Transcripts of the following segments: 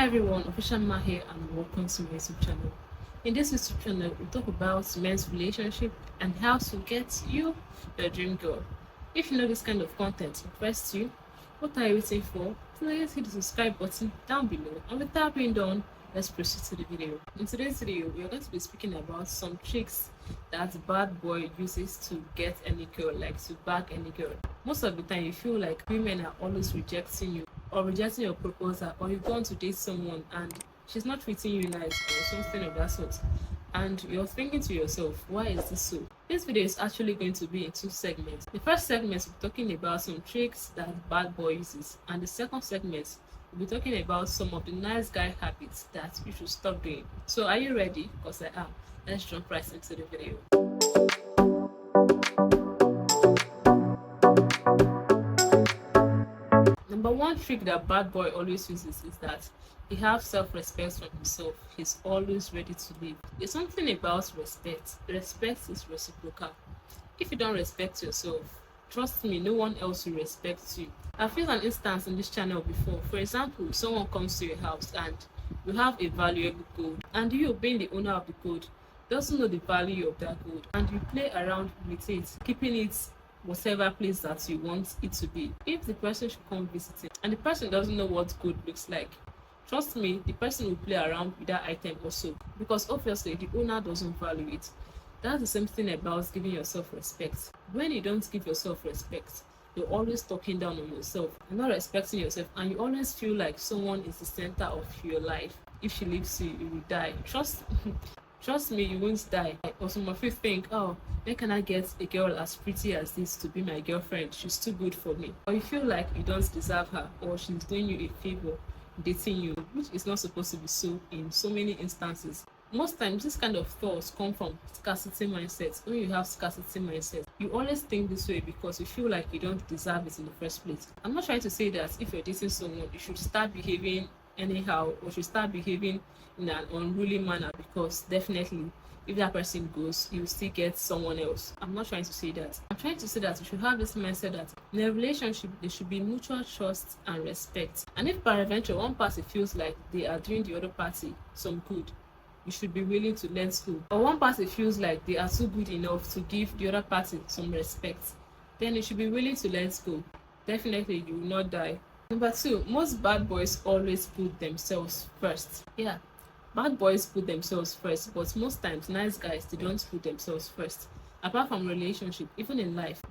everyone, Official Ma here and welcome to my YouTube channel. In this YouTube channel, we talk about men's relationship and how to get you your dream girl. If you know this kind of content interests you, what are you waiting for? Please hit the subscribe button down below, and with that being done, let's proceed to the video. In today's video, we are going to be speaking about some tricks that bad boy uses to get any girl, like to bag any girl. Most of the time, you feel like women are always rejecting you or rejecting your proposal, or you go on to date someone and she's not treating you nice or something of that sort, and you're thinking to yourself, why is this so? This video is actually going to be in two segments. The first segment we're talking about some tricks that bad boy uses, and the second segment we'll be talking about some of the nice guy habits that you should stop doing. So are you ready? Because I am. Let's jump right into the video. Number one trick that bad boy always uses is that he has self-respect from himself. He's always ready to live. There's something about respect. Respect is reciprocal. If you don't respect yourself, trust me, no one else will respect you. I've faced an instance in this channel before. For example, someone comes to your house and you have a valuable gold, and you, being the owner of the gold, doesn't know the value of that gold, and you play around with it, keeping it whatever place that you want it to be. If the person should come visiting and the person doesn't know what gold looks like, trust me, the person will play around with that item also, because obviously the owner doesn't value it. That's the same thing about giving yourself respect. When you don't give yourself respect, you're always talking down on yourself and not respecting yourself, and you always feel like someone is the center of your life. If she leaves you, you will die. Trust me, you won't die. Or some of you think, oh, where can I get a girl as pretty as this to be my girlfriend? She's too good for me. Or you feel like you don't deserve her, or she's doing you a favor dating you, which is not supposed to be so in so many instances. Most times, this kind of thoughts come from scarcity mindset. When you have scarcity mindset, you always think this way because you feel like you don't deserve it in the first place. I'm not trying to say that if you're dating someone, you should start behaving anyhow or should start behaving in an unruly manner, because definitely if that person goes, you will still get someone else. I'm not trying to say that. I'm trying to say that you should have this mindset that in a relationship there should be mutual trust and respect. And if peradventure one party feels like they are doing the other party some good, you should be willing to let go. Or one party feels like they are too good enough to give the other party some respect, then you should be willing to let go. Definitely you will not die. Number two, most bad boys always put themselves first. Yeah, bad boys put themselves first, but most times nice guys, they don't put themselves first. Apart from relationship, even in life,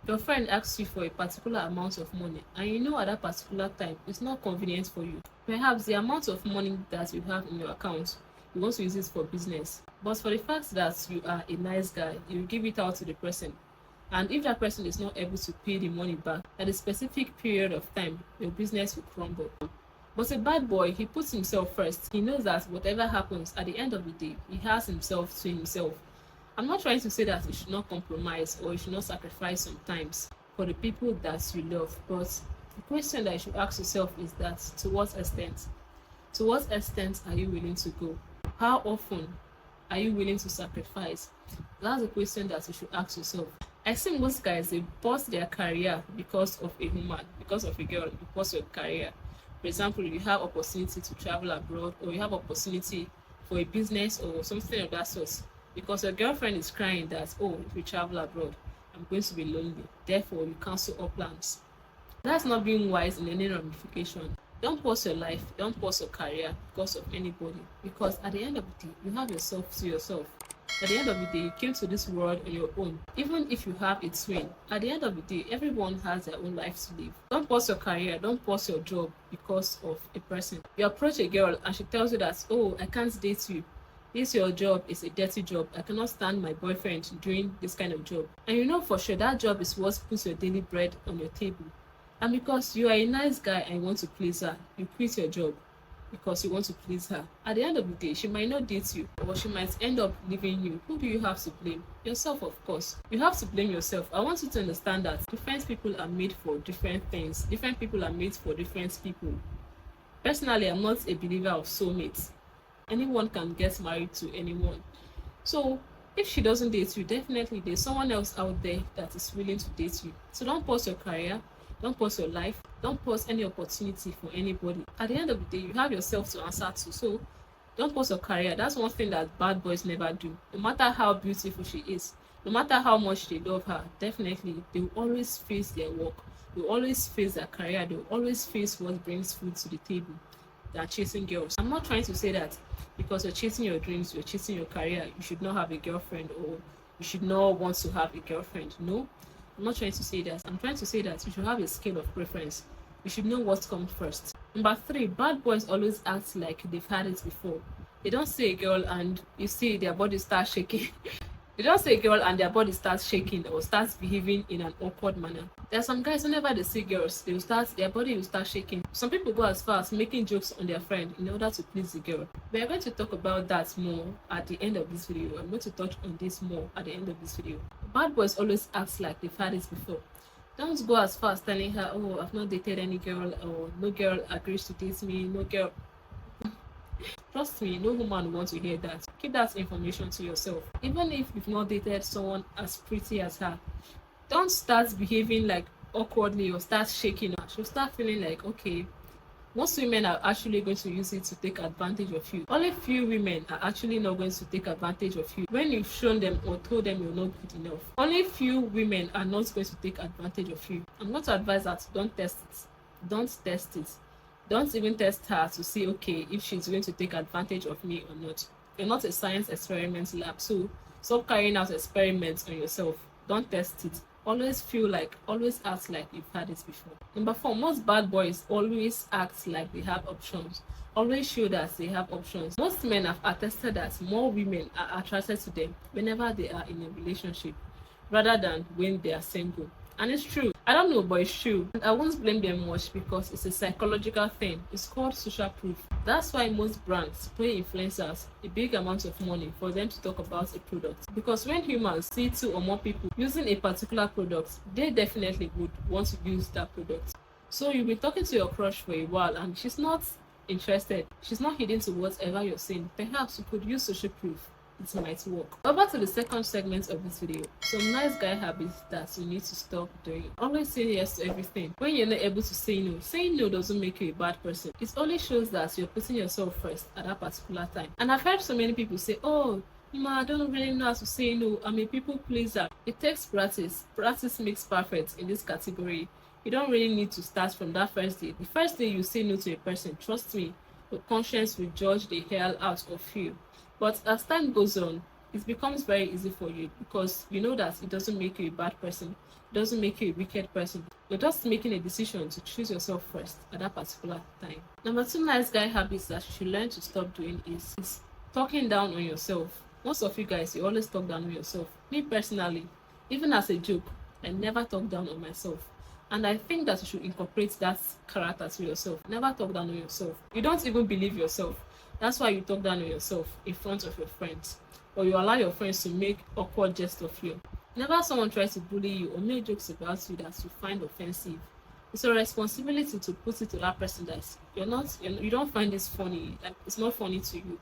your friend asks you for a particular amount of money, and you know at that particular time it's not convenient for you. Perhaps the amount of money that you have in your account, you want to use it for business, but for the fact that you are a nice guy, you give it out to the person. And if that person is not able to pay the money back at a specific period of time, your business will crumble. But a bad boy, he puts himself first. He knows that whatever happens at the end of the day, he has himself to himself. I'm not trying to say that you should not compromise or you should not sacrifice sometimes for the people that you love, but the question that you should ask yourself is that to what extent? To what extent are you willing to go? How often are you willing to sacrifice? That's a question that you should ask yourself. I see most guys, they bust their career because of a woman, because of a girl, because of a career. For example, you have opportunity to travel abroad, or you have opportunity for a business or something of that sort, because your girlfriend is crying that, oh, if we travel abroad, I'm going to be lonely. Therefore, you cancel all plans. That's not being wise in any ramification. Don't pause your life, don't pause your career because of anybody, because at the end of the day, you have yourself to yourself. At the end of the day, you came to this world on your own. Even if you have a twin, at the end of the day, everyone has their own life to live. Don't pause your career, don't pause your job because of a person. You approach a girl and she tells you that, oh, I can't date you. This your job is a dirty job. I cannot stand my boyfriend doing this kind of job. And you know for sure that job is what puts your daily bread on your table. And because you are a nice guy and you want to please her, you quit your job because you want to please her. At the end of the day, she might not date you, or she might end up leaving you. Who do you have to blame? Yourself, of course. You have to blame yourself. I want you to understand that different people are made for different things. Different people are made for different people. Personally, I'm not a believer of soulmates. Anyone can get married to anyone. So if she doesn't date you, definitely there's someone else out there that is willing to date you. So don't pause your career, Don't pause your life. Don't pause any opportunity for anybody. At the end of the day, you have yourself to answer to. So don't pause your career. That's one thing that bad boys never do. No matter how beautiful she is, no matter how much they love her, definitely they will always face their work. They will always face their career. They will always face what brings food to the table. They are chasing girls. I'm not trying to say that because you're chasing your dreams, you're chasing your career, you should not have a girlfriend or you should not want to have a girlfriend. No, I'm not trying to say that. I'm trying to say that you should have a scale of preference. You should know what comes first. Number 3, bad boys always act like they've had it before. They don't see a girl and you see their body start shaking. They don't see a girl and their body starts shaking or starts behaving in an awkward manner. There are some guys, whenever they see girls, their body will start shaking. Some people go as far as making jokes on their friend in order to please the girl. We are going to talk about that more at the end of this video. I'm going to touch on this more at the end of this video. Bad boys always act like they've had it before. Don't go as far as telling her, oh, I've not dated any girl, or no girl agrees to date me, no girl. Trust me, no woman will want to hear that. Keep that information to yourself. Even if you've not dated someone as pretty as her, don't start behaving like awkwardly or start shaking her. She'll start feeling like, okay, most women are actually going to use it to take advantage of you. Only few women are actually not going to take advantage of you when you've shown them or told them you're not good enough. Only few women are not going to take advantage of you. I'm going to advise that don't test it. Don't test it. Don't even test her to see, okay, if she's going to take advantage of me or not. You're not a science experiment lab, so stop carrying out experiments on yourself. Don't test it. Always act like you've had it before. Number 4, most bad boys always act like they have options. Always show that they have options. Most men have attested that more women are attracted to them whenever they are in a relationship rather than when they are single. And it's true. I don't know, but it's true. And I won't blame them much because it's a psychological thing. It's called social proof. That's why most brands pay influencers a big amount of money for them to talk about a product. Because when humans see 2 or more people using a particular product, they definitely would want to use that product. So you'll be talking to your crush for a while and she's not interested. She's not heeding to whatever you're saying. Perhaps you could use social proof. It might work. Over to the second segment of this video. Some nice guy habits that you need to stop doing. Always say yes to everything. When you're not able to say no, saying no doesn't make you a bad person. It only shows that you're putting yourself first at that particular time. And I've heard so many people say, oh, I don't really know how to say no. I'm a people pleaser. It takes practice. Practice makes perfect in this category. You don't really need to start from that first day. The first day you say no to a person, trust me, your conscience will judge the hell out of you. But as time goes on, it becomes very easy for you because you know that it doesn't make you a bad person. It doesn't make you a wicked person. You're just making a decision to choose yourself first at that particular time. Number 2 nice guy habits that you should learn to stop doing is talking down on yourself. Most of you guys, you always talk down on yourself. Me personally, even as a joke, I never talk down on myself. And I think that you should incorporate that character to yourself. Never talk down on yourself. You don't even believe yourself. That's why you talk down on yourself in front of your friends. Or you allow your friends to make awkward jests of you. Whenever someone tries to bully you or make jokes about you that you find offensive, it's a responsibility to put it to that person that you don't find this funny, like it's not funny to you.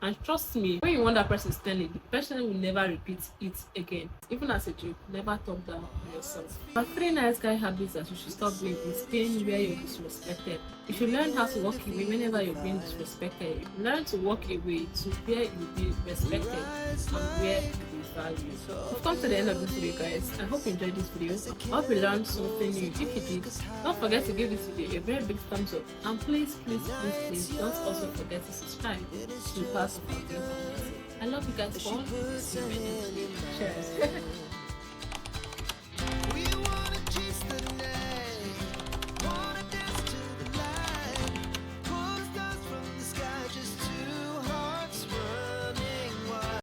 And trust me, when you want that person standing, the person will never repeat it again. Even as a joke, never talk down on yourself. But 3 nice guy habits that you should stop doing is staying where you're disrespected. You should learn how to walk away whenever you're being disrespected. Learn to walk away to where you'll be respected and where you be valued. We've come to the end of this video, guys. I hope you enjoyed this video. I hope you learned something new. If you did, don't forget to give this video a very big thumbs up. And please don't also forget to subscribe to pass. I love you guys all. Cheers.